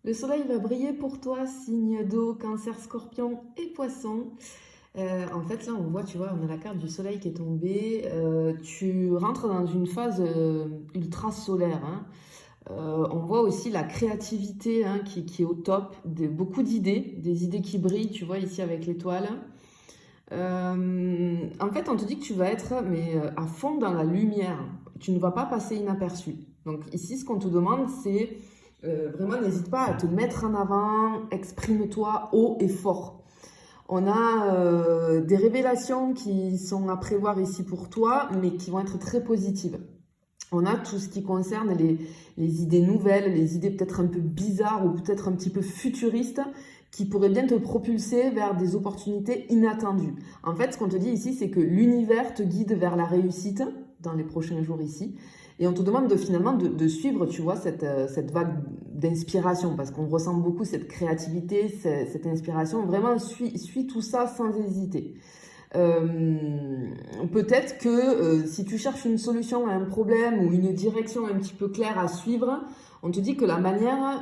Le soleil va briller pour toi, signe d'eau, cancer, scorpion et poisson. En fait, là, on voit, tu vois, on a la carte du soleil qui est tombée. Tu rentres dans une phase ultra solaire, hein. On voit aussi la créativité hein, qui est au top, beaucoup d'idées, des idées qui brillent, tu vois, ici avec l'étoile. En fait, on te dit que tu vas être à fond dans la lumière. Tu ne vas pas passer inaperçu. Donc ici, ce qu'on te demande, c'est vraiment n'hésite pas à te mettre en avant, exprime-toi haut et fort. On a des révélations qui sont à prévoir ici pour toi, mais qui vont être très positives. On a tout ce qui concerne les idées nouvelles, les idées peut-être un peu bizarres ou peut-être un petit peu futuristes qui pourraient bien te propulser vers des opportunités inattendues. En fait, ce qu'on te dit ici, c'est que l'univers te guide vers la réussite dans les prochains jours ici. Et on te demande finalement de suivre, tu vois, cette vague d'inspiration parce qu'on ressent beaucoup cette créativité, cette inspiration. Vraiment, suis tout ça sans hésiter. Peut-être que si tu cherches une solution à un problème ou une direction un petit peu claire à suivre, on te dit que la manière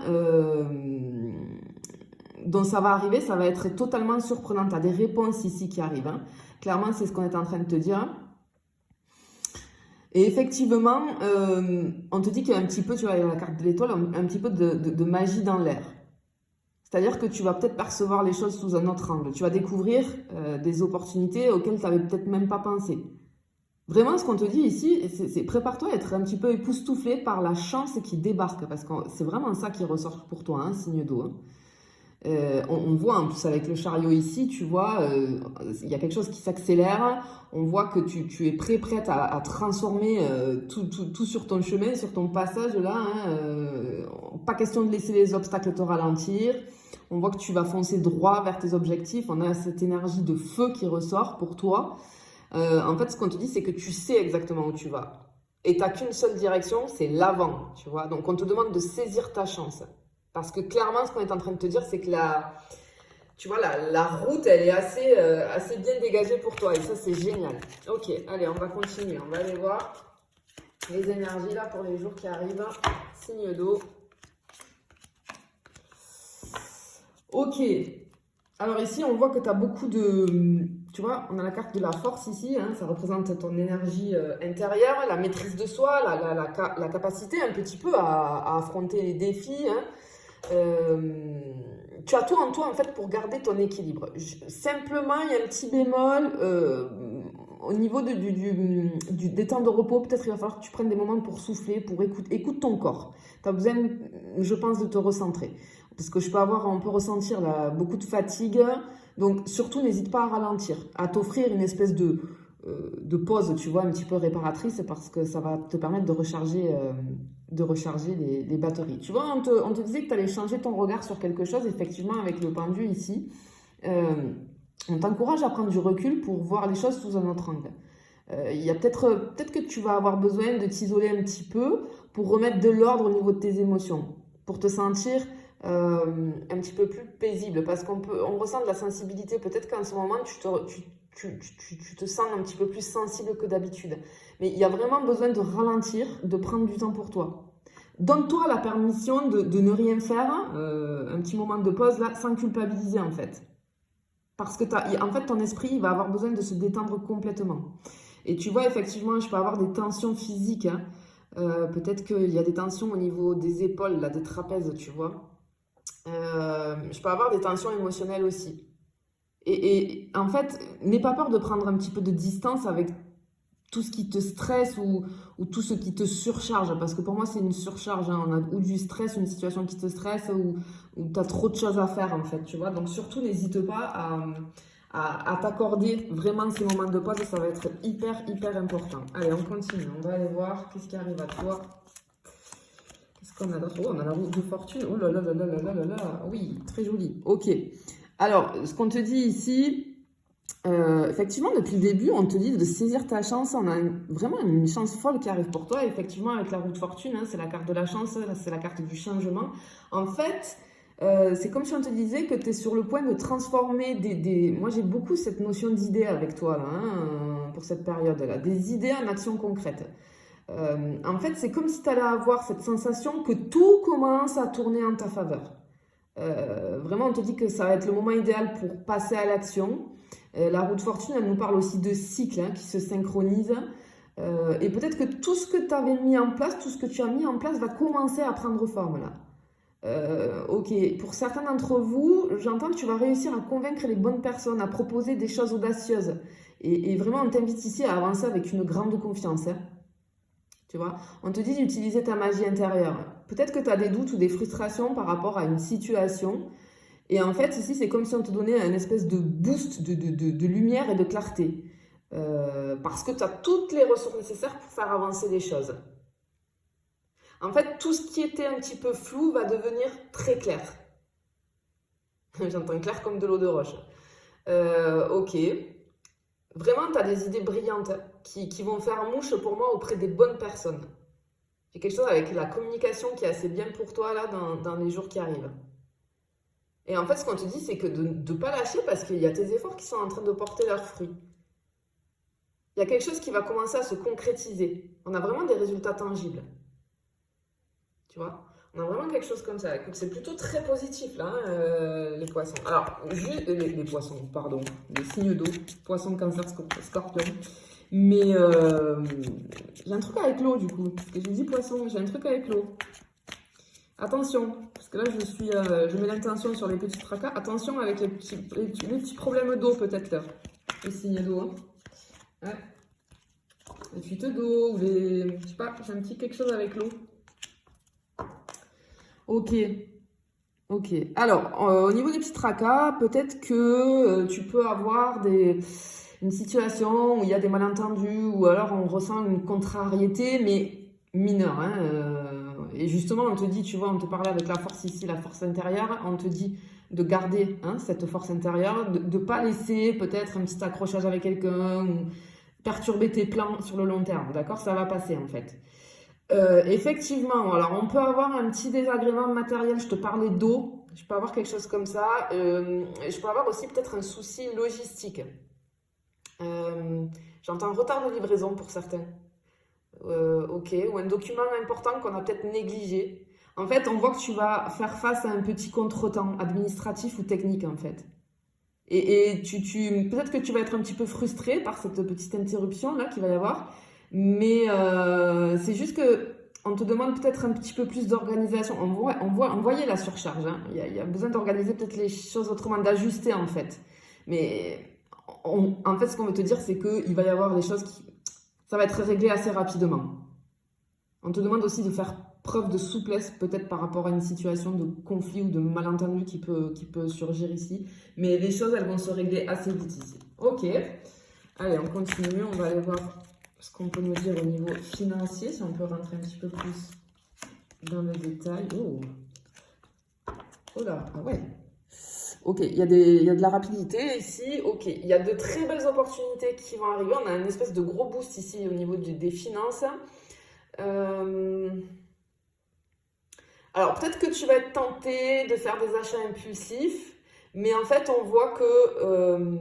dont ça va arriver, ça va être totalement surprenant. Tu as des réponses ici qui arrivent. Hein. Clairement, c'est ce qu'on est en train de te dire. Et effectivement, on te dit qu'il y a un petit peu, tu vois, la carte de l'étoile, un petit peu de magie dans l'air. C'est-à-dire que tu vas peut-être percevoir les choses sous un autre angle. Tu vas découvrir des opportunités auxquelles tu n'avais peut-être même pas pensé. Vraiment, ce qu'on te dit ici, c'est prépare-toi à être un petit peu époustouflé par la chance qui débarque. Parce que c'est vraiment ça qui ressort pour toi, hein, signe d'eau. Hein. On voit en plus avec le chariot ici, tu vois, il y a quelque chose qui s'accélère. On voit que tu es prête à transformer tout sur ton chemin, sur ton passage là. Hein, pas question de laisser les obstacles te ralentir. On voit que tu vas foncer droit vers tes objectifs. On a cette énergie de feu qui ressort pour toi. En fait, ce qu'on te dit, c'est que tu sais exactement où tu vas. Et tu n'as qu'une seule direction, c'est l'avant, tu vois. Donc, on te demande de saisir ta chance. Parce que clairement, ce qu'on est en train de te dire, c'est que tu vois, la route, elle est assez bien dégagée pour toi. Et ça, c'est génial. Ok, allez, on va continuer. On va aller voir les énergies là pour les jours qui arrivent. Signe d'eau. Ok. Alors ici, on voit que tu as beaucoup de... Tu vois, on a la carte de la force ici. Hein, ça représente ton énergie intérieure, la maîtrise de soi, la capacité un petit peu à affronter les défis. Hein. Tu as tout en toi en fait pour garder ton équilibre. Simplement, il y a un petit bémol au niveau des temps de repos. Peut-être il va falloir que tu prennes des moments pour souffler, pour écoute ton corps. Tu as besoin, je pense, de te recentrer. Parce que on peut ressentir là, beaucoup de fatigue. Donc surtout, n'hésite pas à ralentir, à t'offrir une espèce de pause, tu vois, un petit peu réparatrice parce que ça va te permettre de recharger les batteries. Tu vois, on te disait que tu allais changer ton regard sur quelque chose, effectivement, avec le pendu ici. On t'encourage à prendre du recul pour voir les choses sous un autre angle. Il y a peut-être que tu vas avoir besoin de t'isoler un petit peu pour remettre de l'ordre au niveau de tes émotions, pour te sentir un petit peu plus paisible, parce on ressent de la sensibilité. Peut-être qu'en ce moment, tu te sens un petit peu plus sensible que d'habitude. Mais il y a vraiment besoin de ralentir, de prendre du temps pour toi. Donne-toi la permission de ne rien faire, un petit moment de pause là, sans culpabiliser en fait. Parce que en fait, ton esprit il va avoir besoin de se détendre complètement. Et tu vois, effectivement, je peux avoir des tensions physiques. Hein. Peut-être qu'il y a des tensions au niveau des épaules, là, des trapèzes, tu vois. Je peux avoir des tensions émotionnelles aussi. Et en fait, n'aie pas peur de prendre un petit peu de distance avec tout ce qui te stresse ou tout ce qui te surcharge. Parce que pour moi, c'est une surcharge. Hein. On a ou du stress, une situation qui te stresse ou tu as trop de choses à faire en fait. Tu vois. Donc surtout, n'hésite pas à t'accorder vraiment ces moments de pause. Ça va être hyper, hyper important. Allez, on continue. On va aller voir qu'est-ce qui arrive à toi. Qu'est-ce qu'on a d'autre? Oh, on a la roue de fortune. Oh là là là là là là là là. Oui, très joli. Ok. Alors, ce qu'on te dit ici, effectivement, depuis le début, on te dit de saisir ta chance. On a vraiment une chance folle qui arrive pour toi. Et effectivement, avec la roue de fortune, hein, c'est la carte de la chance, c'est la carte du changement. En fait, c'est comme si on te disait que tu es sur le point de transformer Moi, j'ai beaucoup cette notion d'idée avec toi, là, hein, pour cette période-là. Des idées en actions concrètes. En fait, c'est comme si tu allais avoir cette sensation que tout commence à tourner en ta faveur. Vraiment, on te dit que ça va être le moment idéal pour passer à l'action. La roue de fortune, elle nous parle aussi de cycles qui se synchronisent. Et peut-être que tout ce que tu avais mis en place, tout ce que tu as mis en place va commencer à prendre forme là. Ok, pour certains d'entre vous, j'entends que tu vas réussir à convaincre les bonnes personnes, à proposer des choses audacieuses. Et vraiment, on t'invite ici à avancer avec une grande confiance. Tu vois, on te dit d'utiliser ta magie intérieure. Peut-être que tu as des doutes ou des frustrations par rapport à une situation. Et en fait, ici, c'est comme si on te donnait une espèce de boost de lumière et de clarté. Parce que tu as toutes les ressources nécessaires pour faire avancer les choses. En fait, tout ce qui était un petit peu flou va devenir très clair. J'entends clair comme de l'eau de roche. Ok. Vraiment, tu as des idées brillantes qui vont faire mouche pour moi auprès des bonnes personnes. J'ai quelque chose avec la communication qui est assez bien pour toi là dans les jours qui arrivent. Et en fait, ce qu'on te dit, c'est que de ne pas lâcher parce qu'il y a tes efforts qui sont en train de porter leurs fruits. Il y a quelque chose qui va commencer à se concrétiser. On a vraiment des résultats tangibles. Tu vois, on a vraiment quelque chose comme ça. Écoute, c'est plutôt très positif là, les poissons. Alors, juste les poissons, pardon, les signes d'eau, poisson, cancer, scorpion. Mais j'ai un truc avec l'eau du coup. Parce que je dis poisson, j'ai un truc avec l'eau. Attention, parce que là je mets l'intention sur les petits tracas. Attention avec les petits problèmes d'eau peut-être là. Les signes d'eau. Hein. Ouais. Les fuites d'eau ou les. Je sais pas, j'ai un petit quelque chose avec l'eau. Ok. Ok. Alors, au niveau des petits tracas, peut-être que tu peux avoir une situation où il y a des malentendus ou alors on ressent une contrariété, mais mineure. Et justement, on te dit, tu vois, on te parlait avec la force ici, la force intérieure, on te dit de garder cette force intérieure, de ne pas laisser peut-être un petit accrochage avec quelqu'un ou perturber tes plans sur le long terme, d'accord? Ça va passer en fait. Effectivement, alors on peut avoir un petit désagrément matériel, je te parlais d'eau, je peux avoir quelque chose comme ça, je peux avoir aussi peut-être un souci logistique. J'entends retard de livraison pour certains. Ok, ou un document important qu'on a peut-être négligé. En fait, on voit que tu vas faire face à un petit contretemps administratif ou technique en fait. Et peut-être que tu vas être un petit peu frustré par cette petite interruption là qu'il va y avoir, mais c'est juste que on te demande peut-être un petit peu plus d'organisation. On voyait la surcharge. Hein. Il y a besoin d'organiser peut-être les choses autrement, d'ajuster en fait. Mais en fait, ce qu'on veut te dire, c'est qu'il va y avoir des choses ça va être réglé assez rapidement. On te demande aussi de faire preuve de souplesse, peut-être par rapport à une situation de conflit ou de malentendu qui peut surgir ici. Mais les choses, elles vont se régler assez vite ici. Ok. Allez, on continue. On va aller voir ce qu'on peut nous dire au niveau financier, si on peut rentrer un petit peu plus dans le détail. Oh, oh là, ah ouais. Ok, il y a de la rapidité ici. Ok, il y a de très belles opportunités qui vont arriver. On a une espèce de gros boost ici au niveau des finances. Alors, peut-être que tu vas être tenté de faire des achats impulsifs, mais en fait, on voit que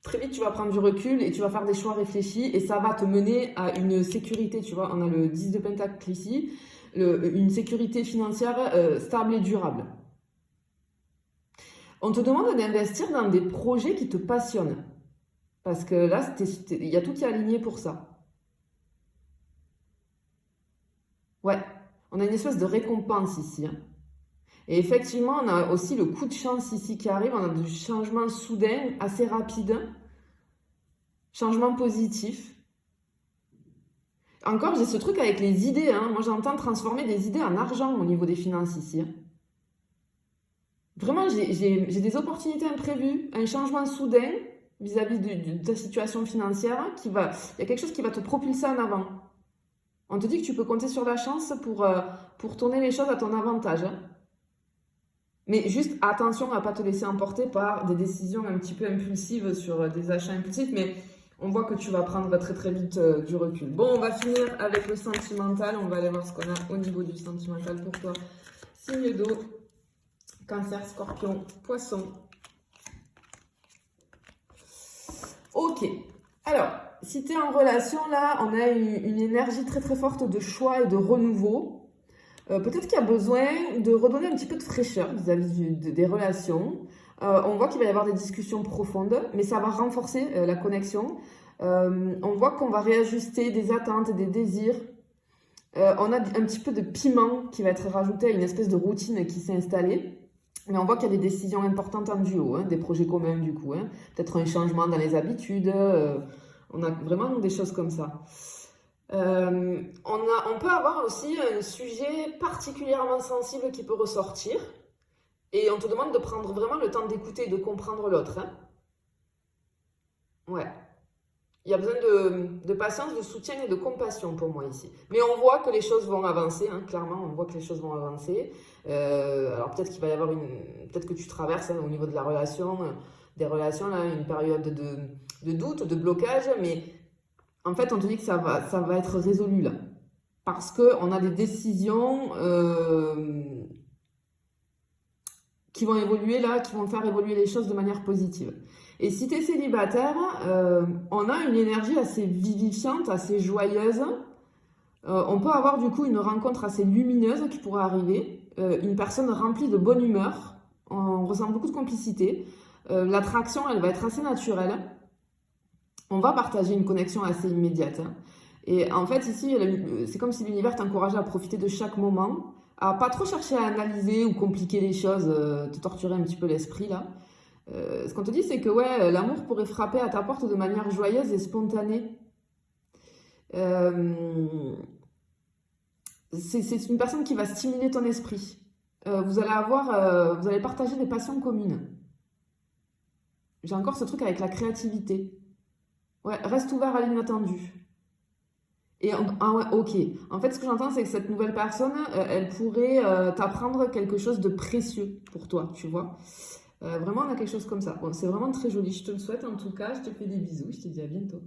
très vite, tu vas prendre du recul et tu vas faire des choix réfléchis et ça va te mener à une sécurité, tu vois. On a le 10 de Pentacle ici, une sécurité financière stable et durable. On te demande d'investir dans des projets qui te passionnent. Parce que là, il y a tout qui est aligné pour ça. Ouais, on a une espèce de récompense ici. Hein. Et effectivement, on a aussi le coup de chance ici qui arrive. On a du changement soudain, assez rapide. Changement positif. Encore, j'ai ce truc avec les idées. Hein. Moi, j'entends transformer des idées en argent au niveau des finances ici. Hein. Vraiment, j'ai des opportunités imprévues, un changement soudain vis-à-vis de ta situation financière. Il y a quelque chose qui va te propulser en avant. On te dit que tu peux compter sur la chance pour tourner les choses à ton avantage. Hein. Mais juste attention à ne pas te laisser emporter par des décisions un petit peu impulsives sur des achats impulsifs. Mais on voit que tu vas prendre très très vite du recul. Bon, on va finir avec le sentimental. On va aller voir ce qu'on a au niveau du sentimental pour toi. Signe d'eau, Cancer, Scorpion, Poisson. Ok. Alors, si tu es en relation, là, on a une énergie très très forte de choix et de renouveau. Peut-être qu'il y a besoin de redonner un petit peu de fraîcheur vis-à-vis des relations. On voit qu'il va y avoir des discussions profondes, mais ça va renforcer la connexion. On voit qu'on va réajuster des attentes et des désirs. On a un petit peu de piment qui va être rajouté à une espèce de routine qui s'est installée. Mais on voit qu'il y a des décisions importantes en duo, hein, des projets communs du coup. Hein. Peut-être un changement dans les habitudes. On a vraiment des choses comme ça. On peut avoir aussi un sujet particulièrement sensible qui peut ressortir. Et on te demande de prendre vraiment le temps d'écouter et de comprendre l'autre. Hein. Ouais. Il y a besoin de patience, de soutien et de compassion pour moi ici. Mais on voit que les choses vont avancer, hein, clairement, on voit que les choses vont avancer. Alors peut-être qu'il va y avoir peut-être que tu traverses au niveau de la relation, des relations, là, une période de doute, de blocage, mais en fait, on te dit que ça va être résolu là. Parce qu'on a des décisions qui vont évoluer là, qui vont faire évoluer les choses de manière positive. Et si tu es célibataire, on a une énergie assez vivifiante, assez joyeuse. On peut avoir du coup une rencontre assez lumineuse qui pourrait arriver. Une personne remplie de bonne humeur. On ressent beaucoup de complicité. L'attraction, elle va être assez naturelle. On va partager une connexion assez immédiate. Hein. Et en fait, ici, c'est comme si l'univers t'encourageait à profiter de chaque moment, à pas trop chercher à analyser ou compliquer les choses, te torturer un petit peu l'esprit là. Ce qu'on te dit, c'est que ouais, l'amour pourrait frapper à ta porte de manière joyeuse et spontanée. C'est une personne qui va stimuler ton esprit. Vous allez partager des passions communes. J'ai encore ce truc avec la créativité. Ouais, reste ouvert à l'inattendu. Ah ouais, ok. En fait, ce que j'entends, c'est que cette nouvelle personne, elle pourrait t'apprendre quelque chose de précieux pour toi, tu vois. Vraiment, on a quelque chose comme ça. Bon, c'est vraiment très joli. Je te le souhaite en tout cas. Je te fais des bisous. Je te dis à bientôt.